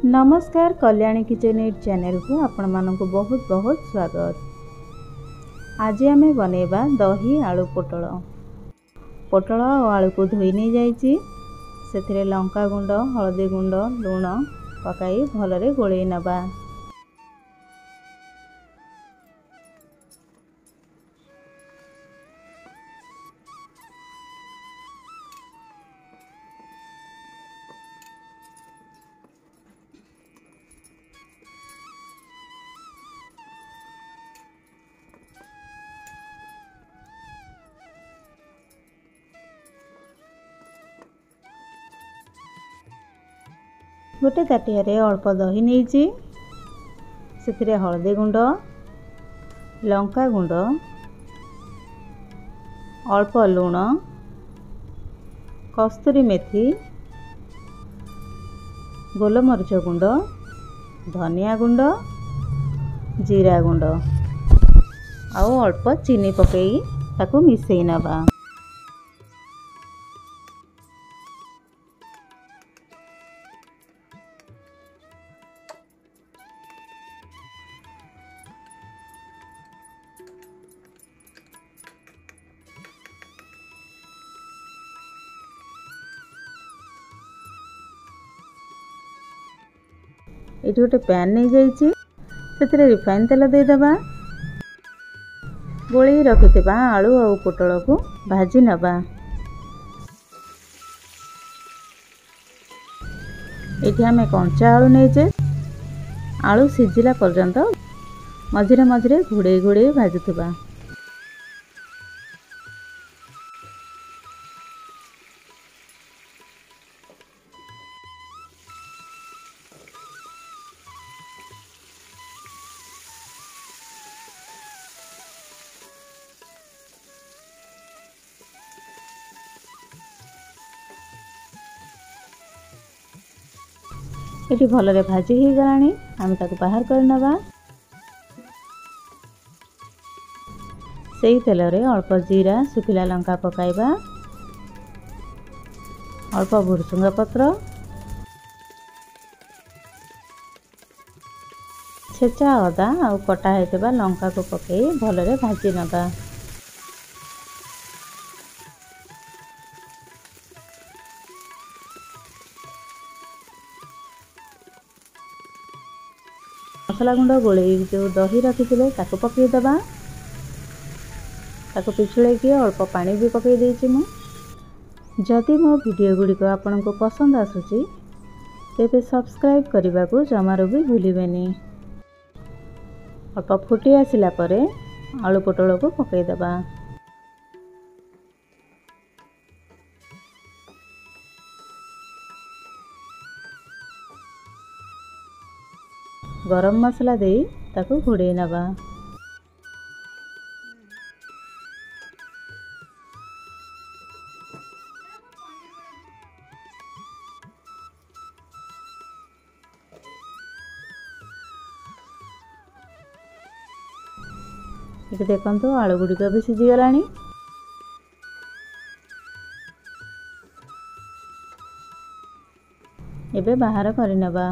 नमस्कार Kalyani kitchen eight channel को आपण मानक बहुत बहुत स्वागत। आज आमे बनेबा दही आलू पोटल। पोटल और आलू को धोई नहीं जाइए, से लंका गुंड हलदी गुंड लुण पकाई भलरे गोलई नबा। गोटे ताटिया अल्प दही नहीं, से हलदी गुंड लंका गुंड अल्प लुण कस्तूरी मेथी गोलमरीच गुंड धनिया गुंड जीरा गुंड आउ अल्प चीनी पकई ताकू मिसई नबा। ये गोटे पैन नहीं जाइए, से रिफाइन तेल देदेबा। गोली रखिथिबा आलू और पोटल को भाजी नबा। ये आमे कंचा आलू नहींचे, आलू सिझिला पर्यंत मझिरे मझिरे घोड़े घोड़े भाजुथिबा। ये भलरे भाजी हो गलानी, आम ताको बाहर कर नबा। सेई तेल रे अल्प जीरा सुखिला लंका पकाइबा, अल्प भुरसुंगा पत्र छेचा अदा और कटा होइतबा लंका को पकई भलरे भाजी नबा। मसला गुंड गोले जो दही रखी ताको पकई दबा। ताको पिछुड़े कि अल्प पानी भी पकई देछि मु। जदि मो वीडियो गुड़िक आपन को पसंद आसुची तेबे सब्सक्राइब करने को जमार भी भूलिबेनी। अल्प फुटी आसिला परे आलू पोटल को पकई दबा। गरम मसला दे ताको घोड़े नबा। ये देखो आलू गुड़िक भी सीझीगलानी। एबे बाहर कर नबा।